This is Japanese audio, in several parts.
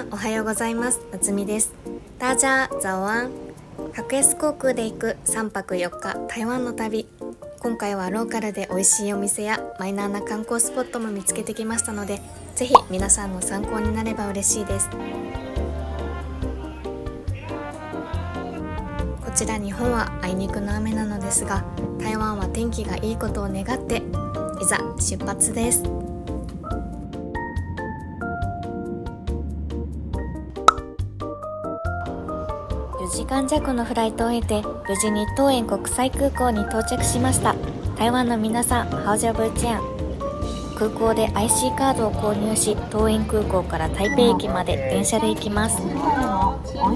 んおはようございます。なつみです。大家早安。格安航空で行く3泊4日台湾の旅。今回はローカルで美味しいお店やマイナーな観光スポットも見つけてきましたので、ぜひ皆さんの参考になれば嬉しいです。こちら日本はあいにくの雨なのですが、台湾は天気がいいことを願っていざ出発です。4時間弱のフライトを経て無事に桃園国際空港に到着しました。台湾の皆さん、ハオジャブチェン。空港で IC カードを購入し、桃園空港から台北駅まで電車で行きます。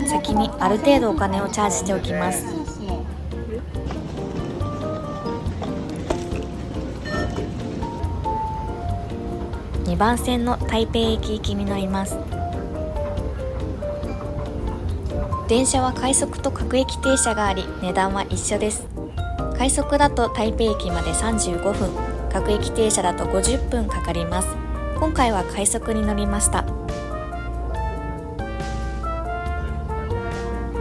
先にある程度お金をチャージしておきます。2番線の台北駅行きに乗ります。電車は快速と各駅停車があり、値段は一緒です。快速だと台北駅まで35分、各駅停車だと50分かかります。今回は快速に乗りました。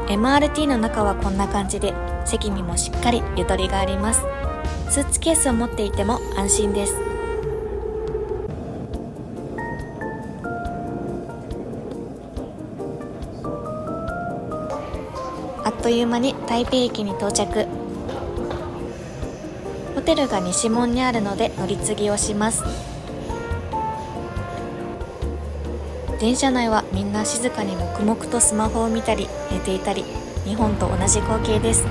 MRT の中はこんな感じで、席にもしっかりゆとりがあります。スーツケースを持っていても安心です。あっという間に台北駅に到着。ホテルが西門にあるので乗り継ぎをします。電車内はみんな静かに黙々とスマホを見たり寝ていたり、日本と同じ光景です。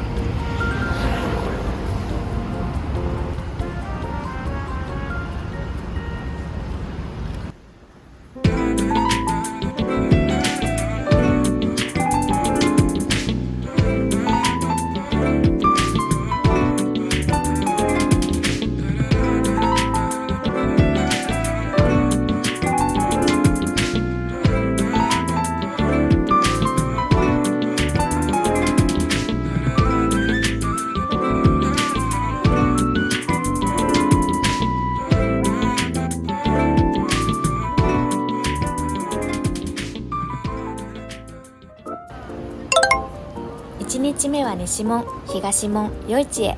1日目は西門、東門、夜市へ。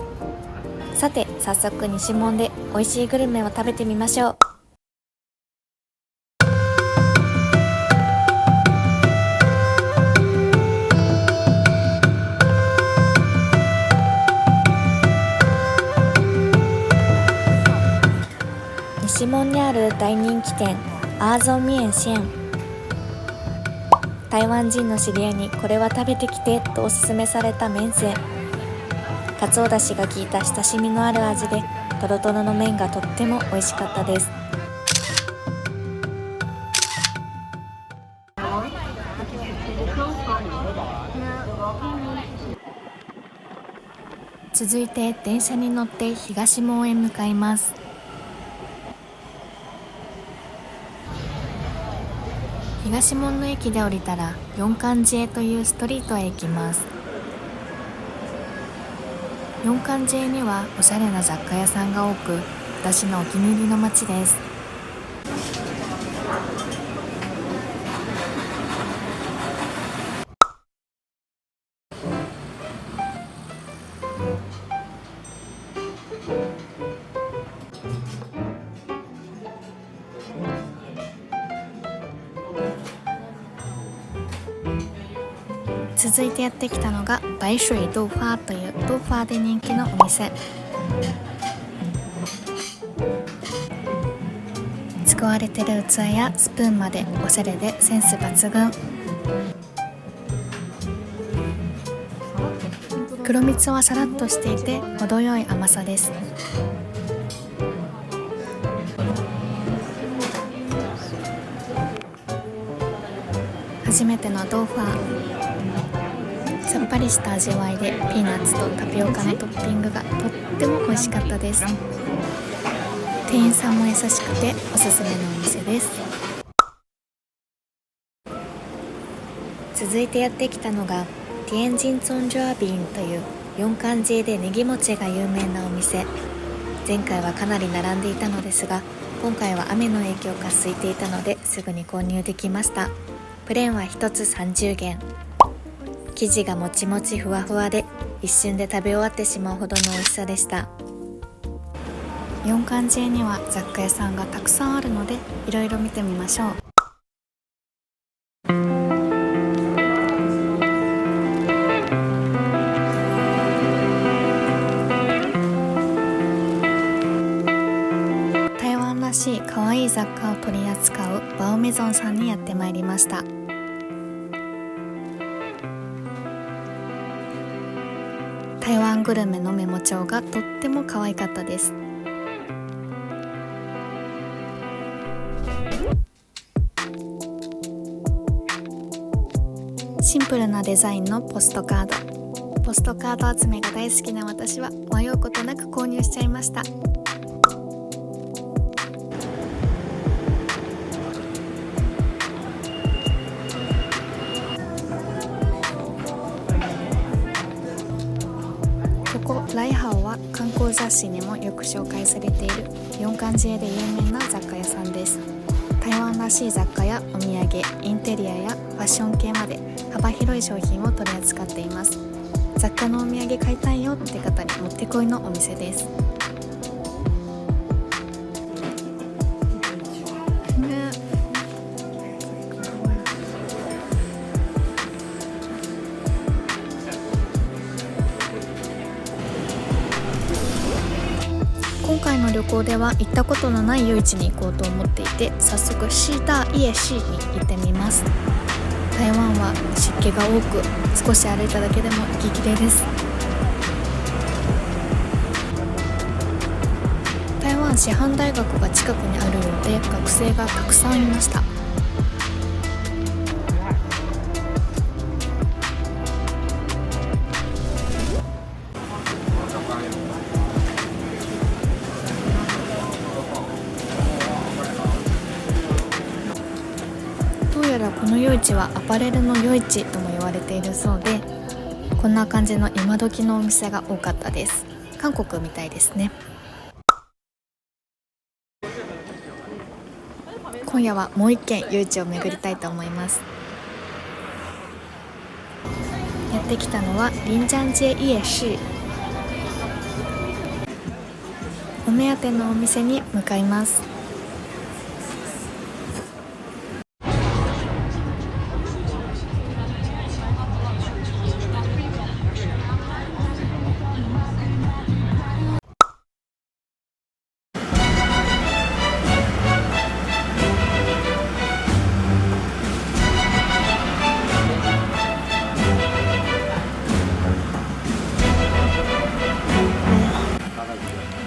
さて早速西門で美味しいグルメを食べてみましょう。西門にある大人気店アーゾンミエンシェン。台湾人の知り合いにこれは食べてきてとおすすめされた麺線。かつおだしが効いた親しみのある味で、トロトロの麺がとっても美味しかったです。続いて電車に乗って東門へ向かいます。東門の駅で降りたら四環寺へというストリートへ行きます。四環寺へにはおしゃれな雑貨屋さんが多く、私のお気に入りの街です。続いてやってきたのが白水豆花という豆花で人気のお店。使われてる器やスプーンまでおしゃれでセンス抜群。黒蜜はさらっとしていて程よい甘さです。初めての豆花、さっぱりした味わいでピーナッツとタピオカのトッピングがとっても美味しかったです。店員さんも優しくておすすめのお店です。続いてやってきたのがティエンジンツォンジョアビンという四環寺でネギ餅が有名なお店。前回はかなり並んでいたのですが、今回は雨の影響か空いていたのですぐに購入できました。プレーンは1つ30元。生地がもちもちふわふわで一瞬で食べ終わってしまうほどの美味しさでした。四冠寺には雑貨屋さんがたくさんあるのでいろいろ見てみましょう。台湾らしい可愛い雑貨を取り扱うバオメゾンさんにやってまいりました。台湾グルメのメモ帳がとっても可愛かったです。シンプルなデザインのポストカード集めが大好きな私は迷うことなく購入しちゃいました。ここライハオは観光雑誌にもよく紹介されている四冠寺で有名な雑貨屋さんです。台湾らしい雑貨やお土産、インテリアやファッション系まで幅広い商品を取り扱っています。雑貨のお土産買いたいよって方にもってこいのお店です。今回の旅行では行ったことのない夜市に行こうと思っていて、早速シーターイエシーに行ってみます。台湾は湿気が多く、少し歩いただけでも息切れです。台湾師範大学が近くにあるようで学生がたくさんいました。どうやらこの夜市はアパレルの夜市とも言われているそうで、こんな感じの今時のお店が多かったです。韓国みたいですね。今夜はもう一軒夜市を巡りたいと思います。やってきたのは臨江街夜市。お目当てのお店に向かいます。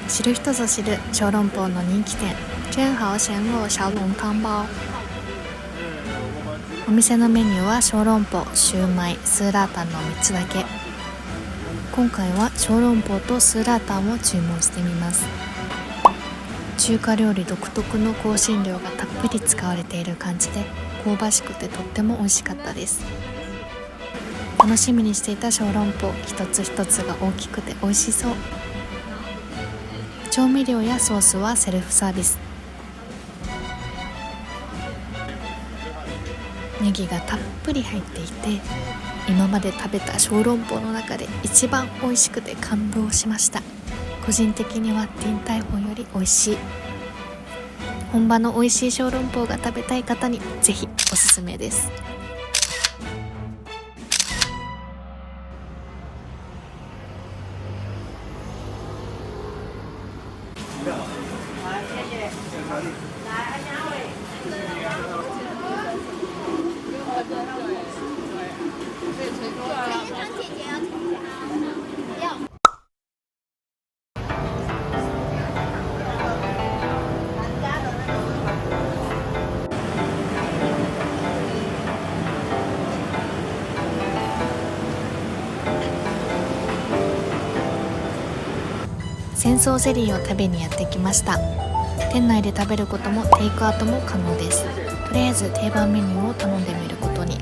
知る人ぞ知る小籠包の人気店真好咸肉小籠湯包。お店のメニューは小籠包、シューマイ、スーラータンの3つだけ。今回は小籠包とスーラータンを注文してみます。中華料理独特の香辛料がたっぷり使われている感じで香ばしくてとっても美味しかったです。楽しみにしていた小籠包一つ一つが大きくて美味しそう。調味料やソースはセルフサービス。ネギがたっぷり入っていて、今まで食べた小籠包の中で一番美味しくて感動しました。個人的にはディンタイフォンより美味しい。本場の美味しい小籠包が食べたい方にぜひおすすめです。仙草ゼリーを食べにやってきました。店内で食べることもテイクアウトも可能です。とりあえず定番メニューを頼んでみることに。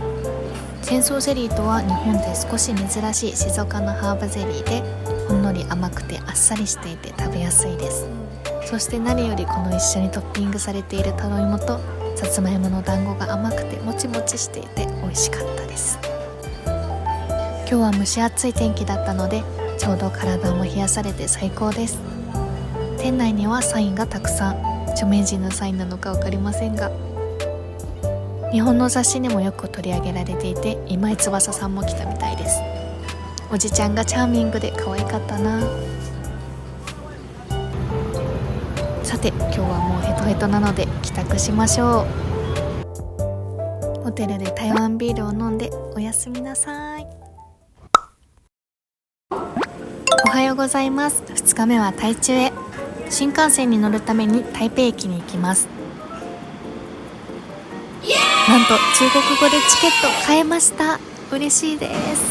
仙草ゼリーとは日本で少し珍しい静岡のハーブゼリーで、ほんのり甘くてあっさりしていて食べやすいです。そして何よりこの一緒にトッピングされているタロイモとさつまいもの団子が甘くてもちもちしていて美味しかったです。今日は蒸し暑い天気だったのでちょうど体も冷やされて最高です。店内にはサインがたくさん、著名人のサインなのか分かりませんが、日本の雑誌にもよく取り上げられていて、今井翼さんも来たみたいです。おじちゃんがチャーミングで可愛かったな。さて今日はもうヘトヘトなので帰宅しましょう。ホテルで台湾ビールを飲んでおやすみなさい。おはようございます。2日目は台中へ。新幹線に乗るために台北駅に行きます。なんと中国語でチケット買えました。嬉しいです。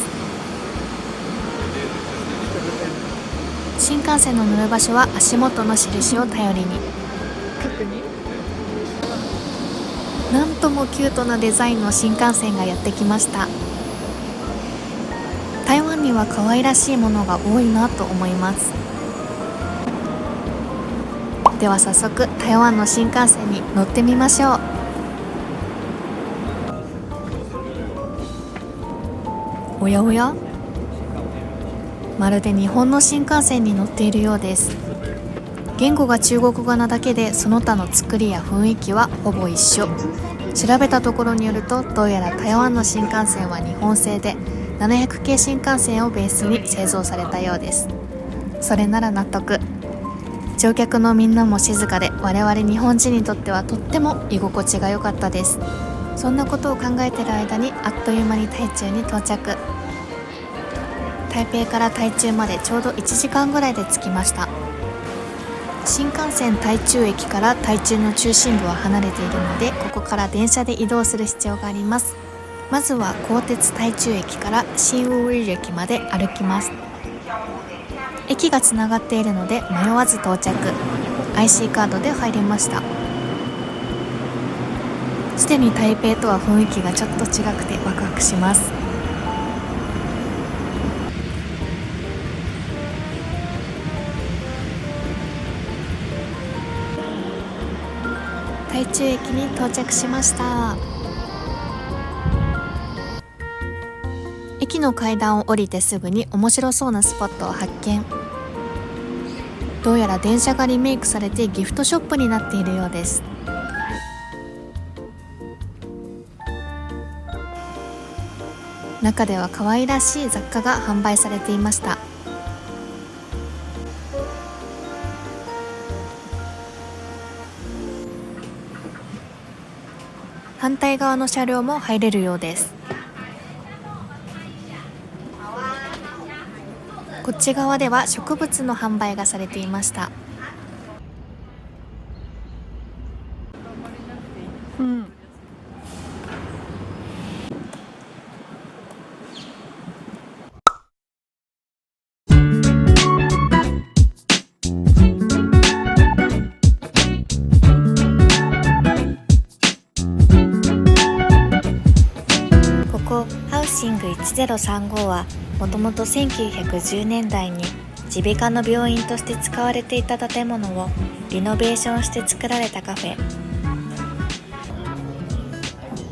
新幹線の乗る場所は足元の印を頼りに。なんともキュートなデザインの新幹線がやってきました。台湾には可愛らしいものが多いなと思います。では早速台湾の新幹線に乗ってみましょう。おやおや、まるで日本の新幹線に乗っているようです。言語が中国語なだけでその他の作りや雰囲気はほぼ一緒。調べたところによると、どうやら台湾の新幹線は日本製で700系新幹線をベースに製造されたようです。それなら納得。乗客のみんなも静かで、我々日本人にとってはとっても居心地が良かったです。そんなことを考えている間にあっという間に台中に到着。台北から台中までちょうど1時間ぐらいで着きました。新幹線台中駅から台中の中心部は離れているので、ここから電車で移動する必要があります。まずは高鉄台中駅から新武里駅まで歩きます。駅がつながっているので迷わず到着。 IC カードで入りました。すでに台北とは雰囲気がちょっと違くてワクワクします。台中駅に到着しました。駅の階段を降りてすぐに面白そうなスポットを発見。どうやら電車がリメイクされてギフトショップになっているようです。中では可愛らしい雑貨が販売されていました。反対側の車両も入れるようです。こっち側では植物の販売がされていました。ここハウシング1035はもともと1910年代に耳鼻科の病院として使われていた建物をリノベーションして作られたカフェ。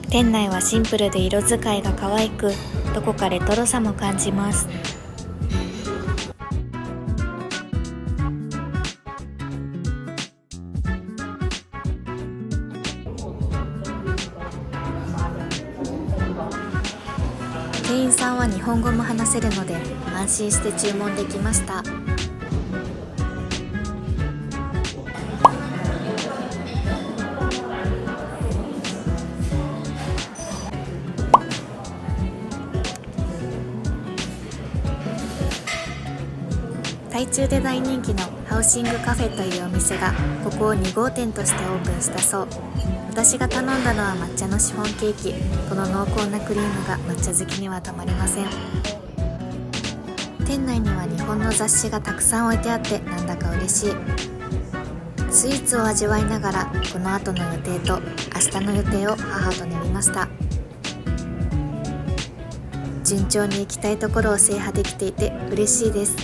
店内はシンプルで色使いが可愛く、どこかレトロさも感じます。店員さんは日本語も話せるので安心して注文できました。台中で大人気のハウシングカフェというお店がここを2号店としてオープンしたそう。私が頼んだのは抹茶のシフォンケーキ。この濃厚なクリームが抹茶好きにはたまりません。店内には日本の雑誌がたくさん置いてあってなんだか嬉しい。スイーツを味わいながらこの後の予定と明日の予定を母と練りました。順調に行きたいところを制覇できていて嬉しいです。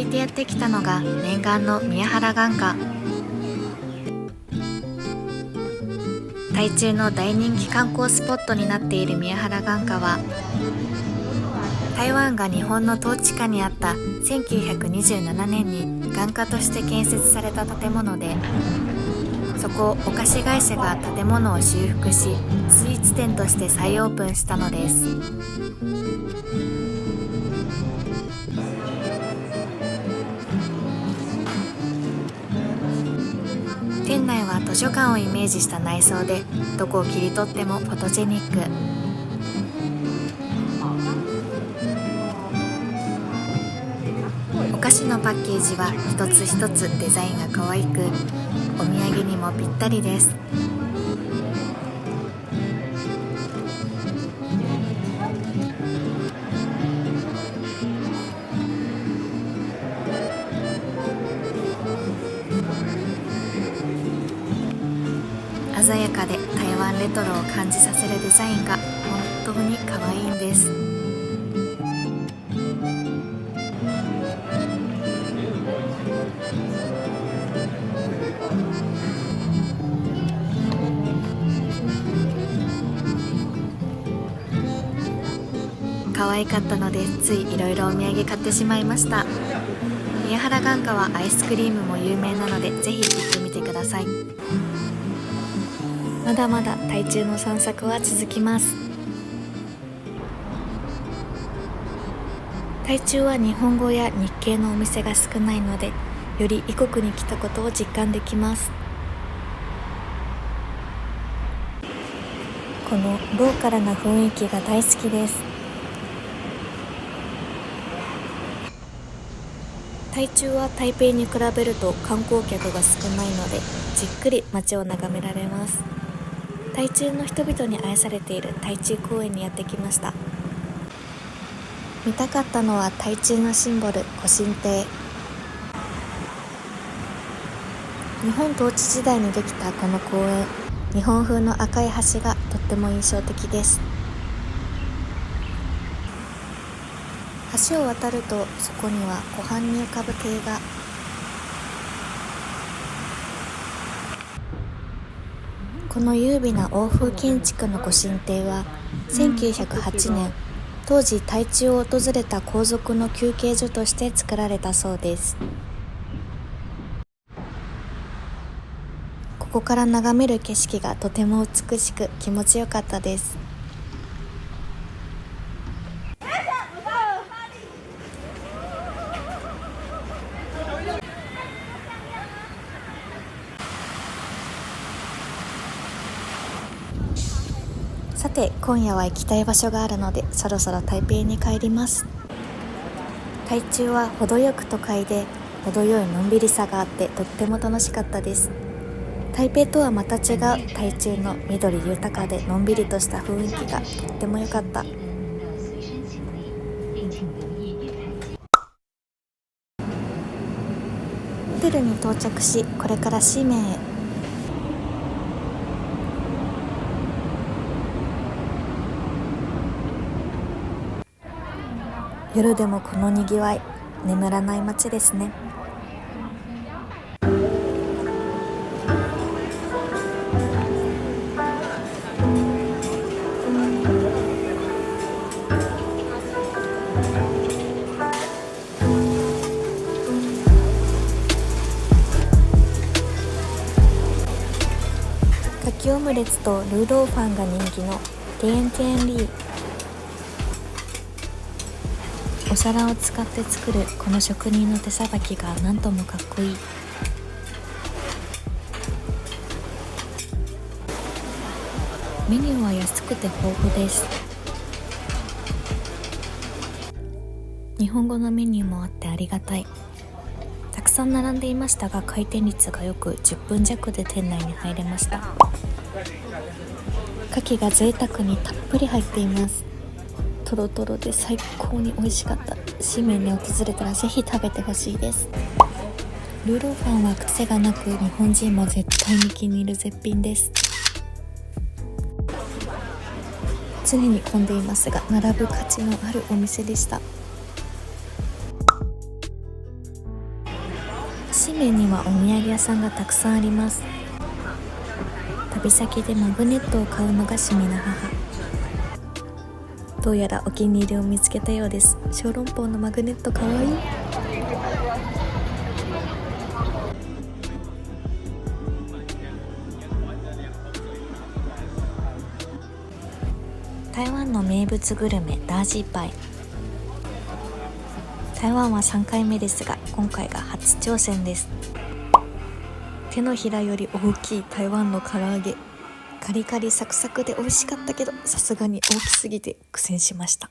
てやってきたのが念願の宮原眼科。タイ中の大人気観光スポットになっている宮原眼科は、台湾が日本の統治下にあった1927年に眼科として建設された建物で、そこをお菓子会社が建物を修復し、スイーツ店として再オープンしたのです。店内は図書館をイメージした内装で、どこを切り取ってもフォトジェニック。お菓子のパッケージは一つ一つデザインが可愛く、お土産にもぴったりです。鮮やかで台湾レトロを感じさせるデザインが本当に可愛いんです。可愛かったのでついいろいろお土産買ってしまいました。宮原眼科はアイスクリームも有名なのでぜひ行ってみてください。まだまだ台中の散策は続きます。台中は日本語や日系のお店が少ないので、より異国に来たことを実感できます。このローカルな雰囲気が大好きです。台中は台北に比べると観光客が少ないので、じっくり街を眺められます。台中の人々に愛されている台中公園にやってきました。見たかったのは台中のシンボル、湖心亭。日本統治時代にできたこの公園、日本風の赤い橋がとっても印象的です。橋を渡るとそこには湖畔に浮かぶ堤が。この優美な欧風建築の湖心亭は1908年、当時台中を訪れた皇族の休憩所として作られたそうです。ここから眺める景色がとても美しく気持ちよかったです。さて今夜は行きたい場所があるので、そろそろ台北に帰ります。台中は程よく都会で程よいのんびりさがあってとっても楽しかったです。台北とはまた違う台中の緑豊かでのんびりとした雰囲気がとっても良かった。ホテルに到着し、これからシーメンへ。夜でもこのにぎわい、眠らない街ですね。かきオムレツとルーローファンが人気のティエンティエンリー。お皿を使って作るこの職人の手さばきがなんともかっこいい。メニューは安くて豊富です。日本語のメニューもあってありがたい。たくさん並んでいましたが、回転率がよく10分弱で店内に入れました。牡蠣が贅沢にたっぷり入っています。トロトロで最高に美味しかった。シーメンに訪れたらぜひ食べてほしいです。ルーローファンは癖がなく、日本人も絶対に気に入る絶品です。常に混んでいますが、並ぶ価値のあるお店でした。市面にはお土産屋さんがたくさんあります。旅先でマグネットを買うのが趣味な母。どうやらお気に入りを見つけたようです。小籠包のマグネットかわいい。台湾の名物グルメダージーパイ。台湾は3回目ですが、今回が初挑戦です。手のひらより大きい台湾の唐揚げ、カリカリサクサクで美味しかったけど、さすがに大きすぎて苦戦しました。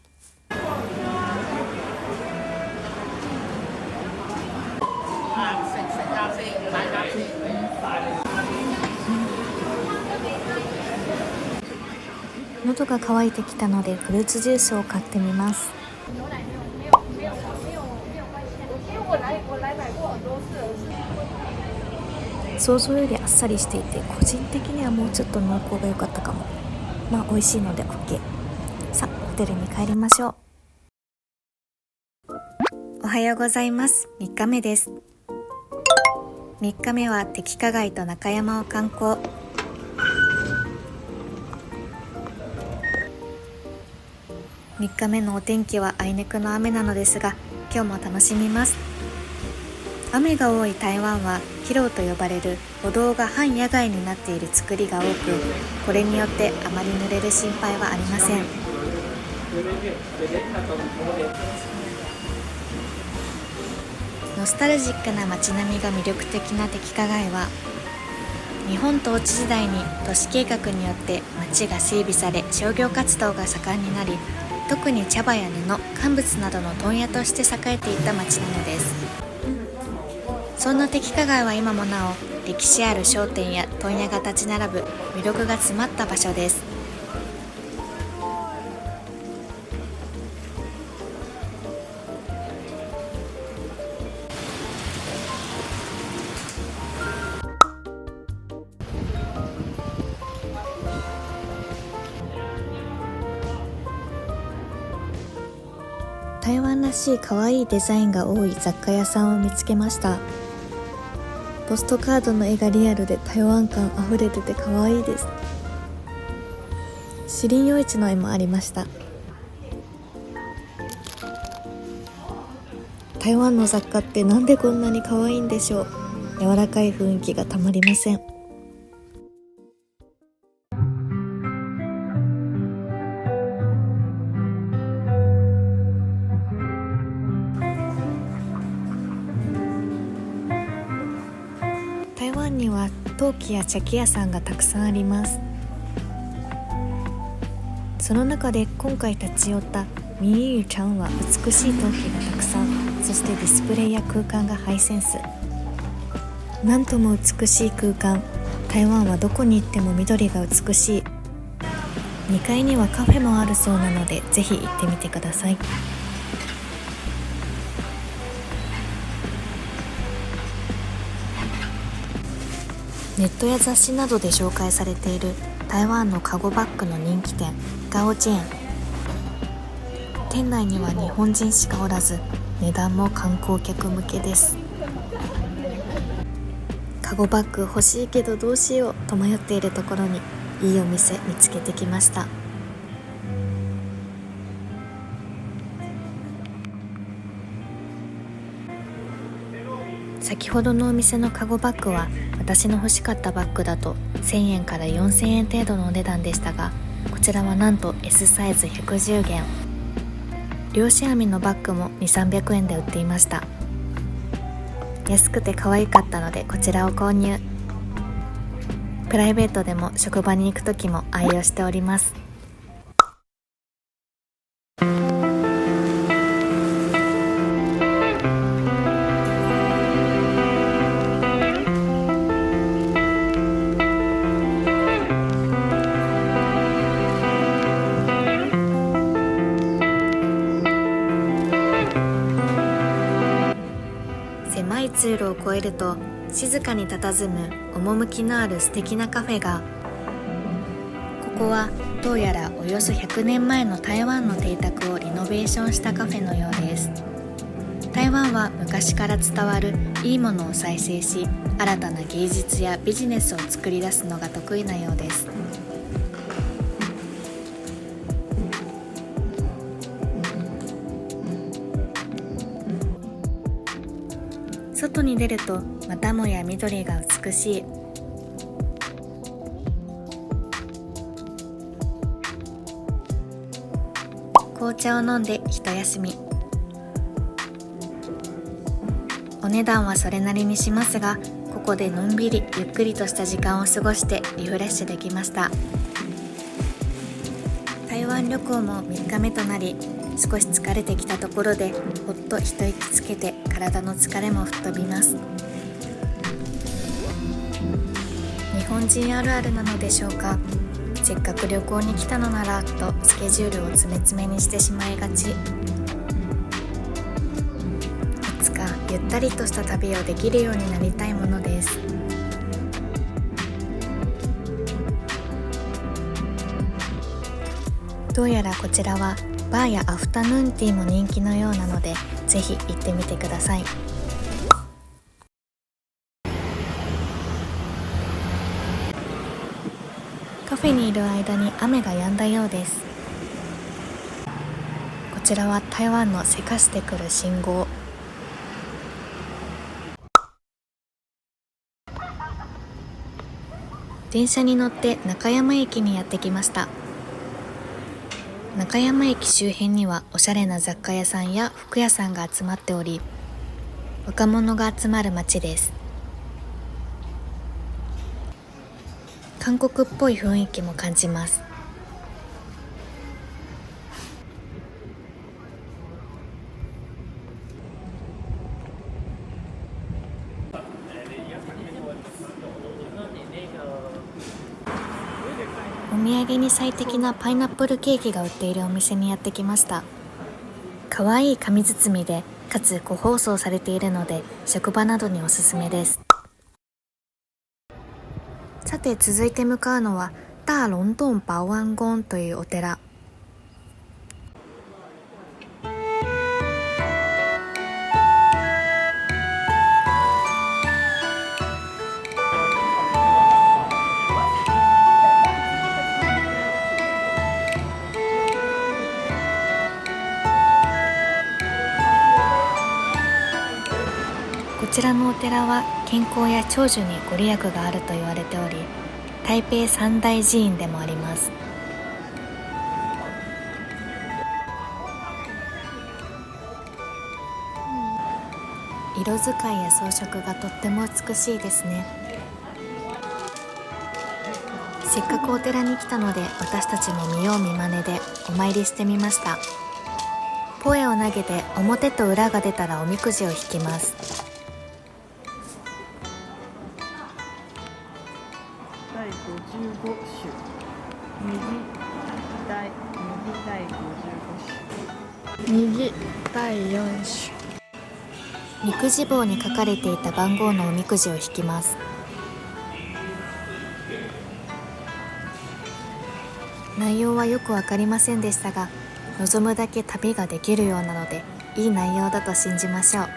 喉が渇いてきたのでフルーツジュースを買ってみます。想像よりあっさりしていて、個人的にはもうちょっと濃厚が良かったかも。まあ美味しいので OK。 さあホテルに帰りましょう。おはようございます。3日目です。3日目は敵花街と中山を観光。3日目のお天気はあいにくの雨なのですが、今日も楽しみます。雨が多い台湾はヒロと呼ばれる歩道が半野外になっている作りが多く、これによってあまり濡れる心配はありません。ノスタルジックな街並みが魅力的な敵花街は、日本統治時代に都市計画によって街が整備され、商業活動が盛んになり、特に茶葉や布、乾物などの問屋として栄えていた町なのです。そんな敵花街は今もなお歴史ある商店や問屋が立ち並ぶ魅力が詰まった場所です。台湾らしい可愛いデザインが多い雑貨屋さんを見つけました。ポストカードの絵がリアルで台湾感あふれてて可愛いです。シリン夜市の絵もありました。台湾の雑貨ってなんでこんなに可愛いんでしょう。柔らかい雰囲気がたまりません。台湾には陶器や茶器屋さんがたくさんあります。その中で今回立ち寄ったミーユちゃんは美しい陶器がたくさん、そしてディスプレイや空間がハイセンス。なんとも美しい空間。台湾はどこに行っても緑が美しい。2階にはカフェもあるそうなので、ぜひ行ってみてください。ネットや雑誌などで紹介されている台湾のカゴバッグの人気店ガオチェーン。店内には日本人しかおらず、値段も観光客向けです。カゴバッグ欲しいけどどうしようと迷っているところに、いいお店見つけてきました。先ほどのお店のカゴバッグは、私の欲しかったバッグだと1000円から4000円程度のお値段でしたが、こちらはなんと S サイズ110元。漁師網のバッグも2、300円で売っていました。安くて可愛かったのでこちらを購入。プライベートでも職場に行く時も愛用しております。狭い通路を越えると静かに佇む趣のある素敵なカフェが。ここはどうやらおよそ100年前の台湾の邸宅をリノベーションしたカフェのようです。台台湾は昔から伝わるいいものを再生し、新たな芸術やビジネスを作り出すのが得意なようです。外に出るとまたもや緑が美しい。紅茶を飲んで一休み。お値段はそれなりにしますが、ここでのんびりゆっくりとした時間を過ごしてリフレッシュできました。台湾旅行も3日目となり、少し疲れてきたところでほっと一息つけて体の疲れも吹っ飛びます。日本人あるあるなのでしょうか。せっかく旅行に来たのならとスケジュールを詰め詰めにしてしまいがち。いつかゆったりとした旅をできるようになりたいものです。どうやらこちらはバーやアフタヌーンティーも人気のようなので、ぜひ行ってみてください。カフェにいる間に雨が止んだようです。こちらは台湾のせかしてくる信号。電車に乗って中山駅にやってきました。中山駅周辺にはおしゃれな雑貨屋さんや服屋さんが集まっており、若者が集まる街です。韓国っぽい雰囲気も感じます。お土産に最適なパイナップルケーキが売っているお店にやってきました。かわいい紙包みでかつ個包装されているので、職場などにおすすめです。さて続いて向かうのは大龍洞保安宮というお寺。こちらのお寺は健康や長寿にご利益があると言われており、台北三大寺院でもあります。色使いや装飾がとっても美しいですね。せっかくお寺に来たので、私たちも見よう見まねでお参りしてみました。ポエを投げて表と裏が出たらおみくじを引きます。第55種、右第55種、右第4種。みくじ棒に書かれていた番号のおみくじを引きます。内容はよくわかりませんでしたが、望むだけ旅ができるようなので、いい内容だと信じましょう。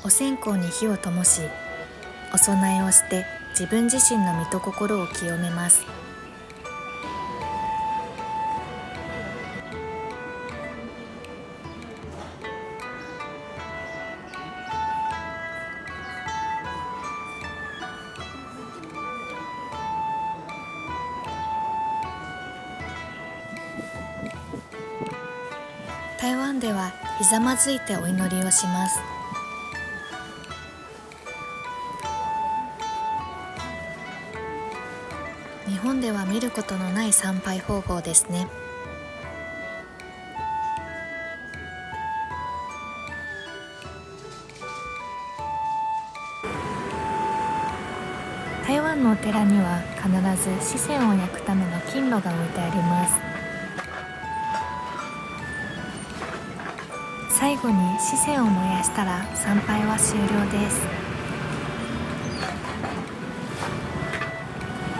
お線香に火を灯し、お供えをして自分自身の身と心を清めます。台湾ではひざまずいてお祈りをします。日本では見ることのない参拝方法ですね。台湾のお寺には必ず紙銭を焼くための金炉が置いてあります。最後に紙銭を燃やしたら参拝は終了です。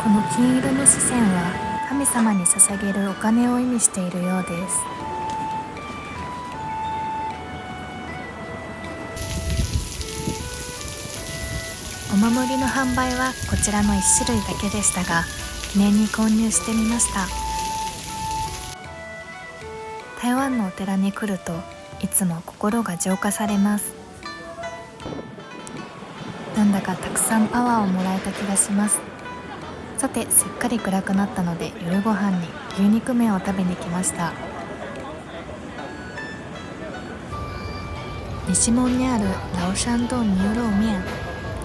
ここの金色の四川は神様に捧げるお金を意味しているようです。お守りの販売はこちらの1種類だけでしたが、記念に購入してみました。台湾のお寺に来るといつも心が浄化されます。なんだかたくさんパワーをもらえた気がします。さて、すっかり暗くなったので夜ご飯に牛肉麺を食べに来ました。西門にあるラオシャンドン牛肉麺、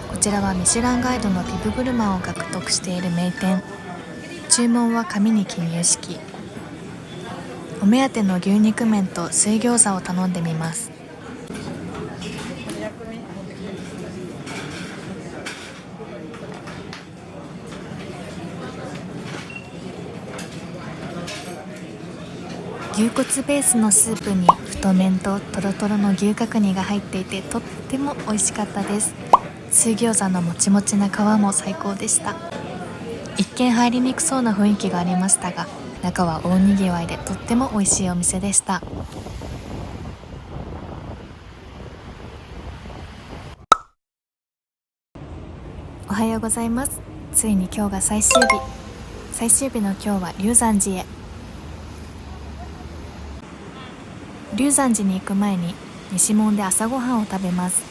こちらはミシュランガイドのビブグルマンを獲得している名店。注文は紙に記入式。お目当ての牛肉麺と水餃子を頼んでみます。牛骨ベースのスープに太麺とトロトロの牛角煮が入っていて、とっても美味しかったです。水餃子のもちもちな皮も最高でした。一見入りにくそうな雰囲気がありましたが、中は大にぎわいでとっても美味しいお店でした。おはようございます。ついに今日が最終日の今日は龍山寺へ。龍山寺に行く前に西門で朝ごはんを食べます。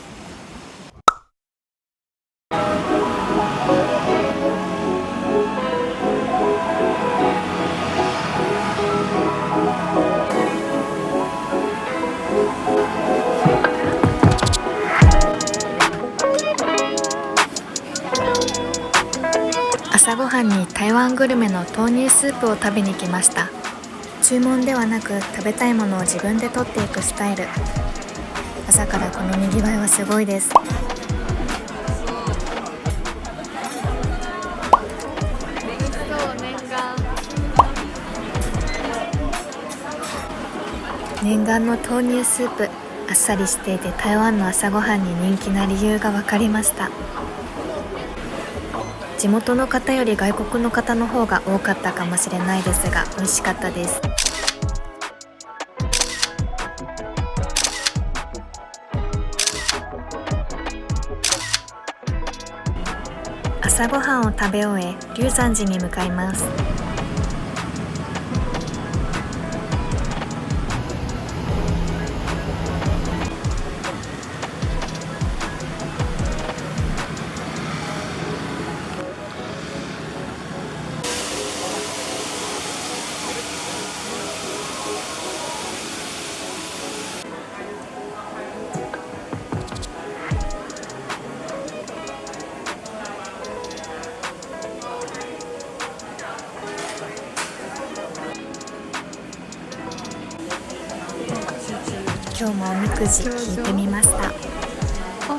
朝ごはんに台湾グルメの豆乳スープを食べに来ました。注文ではなく食べたいものを自分で取っていくスタイル。朝からこのにぎわいはすごいです。念願の豆乳スープ、あっさりしていて台湾の朝ごはんに人気な理由が分かりました。地元の方より外国の方の方が多かったかもしれないですが、美味しかったです。朝ごはんを食べ終え、龍山寺に向かいます。今日もおみくじ引いてみました。あ、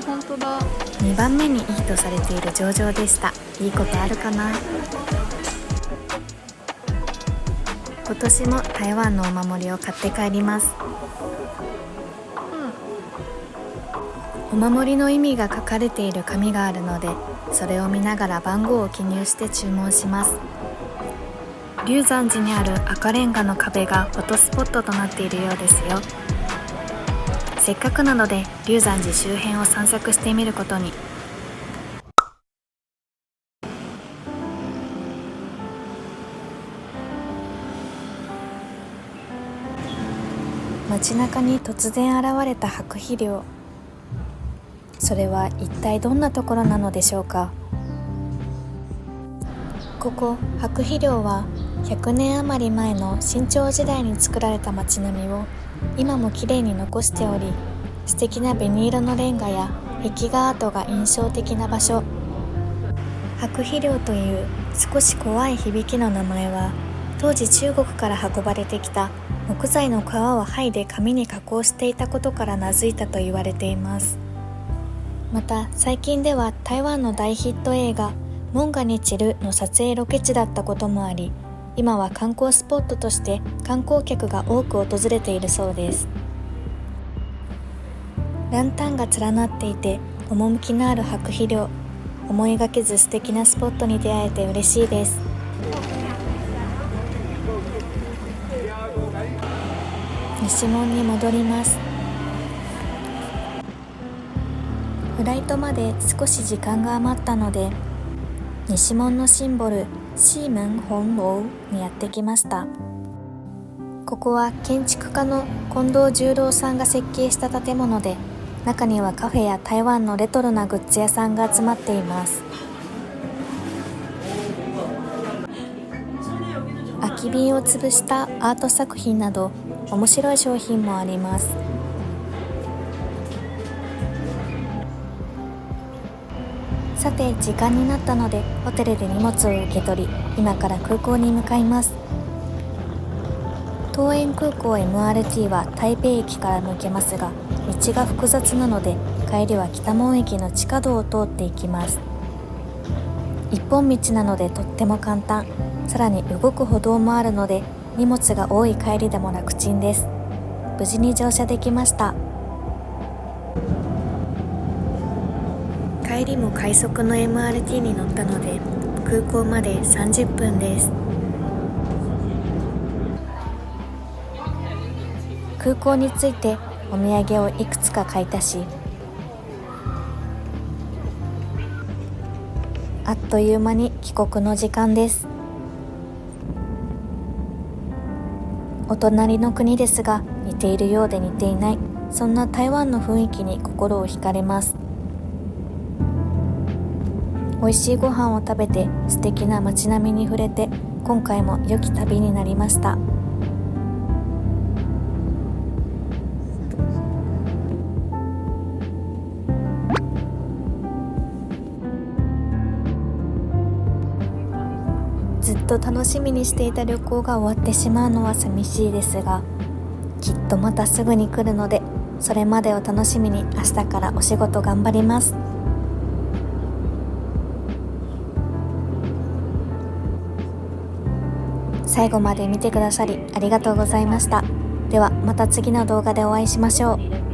本当だ。2番目にいいとされている上々でした。いいことあるかな。今年も台湾のお守りを買って帰ります。お守りの意味が書かれている紙があるので、それを見ながら番号を記入して注文します。龍山寺にある赤レンガの壁がフォトスポットとなっているようですよ。せっかくなので龍山寺周辺を散策してみることに。街中に突然現れた白肥寮。それは一体どんなところなのでしょうか。ここ白肥寮は100年余り前の清朝時代に作られた街並みを今もきれいに残しており、素敵な紅色のレンガや壁画アートが印象的な場所。白肥寮という少し怖い響きの名前は、当時中国から運ばれてきた木材の皮を剥いで紙に加工していたことから名付いたと言われています。また最近では台湾の大ヒット映画「門がに散る」の撮影ロケ地だったこともあり、今は観光スポットとして観光客が多く訪れているそうです。ランタンが連なっていて趣のある白肥寮。思いがけず素敵なスポットに出会えて嬉しいです。西門に戻ります。フライトまで少し時間が余ったので、西門のシンボル西門本楼にやってきました。ここは建築家の近藤十郎さんが設計した建物で、中にはカフェや台湾のレトロなグッズ屋さんが集まっています。空き瓶を潰したアート作品など面白い商品もあります。さて時間になったのでホテルで荷物を受け取り、今から空港に向かいます。桃園空港 MRT は台北駅から抜けますが、道が複雑なので帰りは北門駅の地下道を通っていきます。一本道なのでとっても簡単、さらに動く歩道もあるので荷物が多い帰りでも楽ちんです。無事に乗車できました。帰りも快速の MRT に乗ったので空港まで30分です。空港に着いてお土産をいくつか買い足し、あっという間に帰国の時間です。お隣の国ですが似ているようで似ていない、そんな台湾の雰囲気に心を惹かれます。美味しいご飯を食べて素敵な街並みに触れて、今回も良き旅になりました。ずっと楽しみにしていた旅行が終わってしまうのは寂しいですが、きっとまたすぐに来るので、それまでを楽しみに明日からお仕事頑張ります。最後まで見てくださりありがとうございました。ではまた次の動画でお会いしましょう。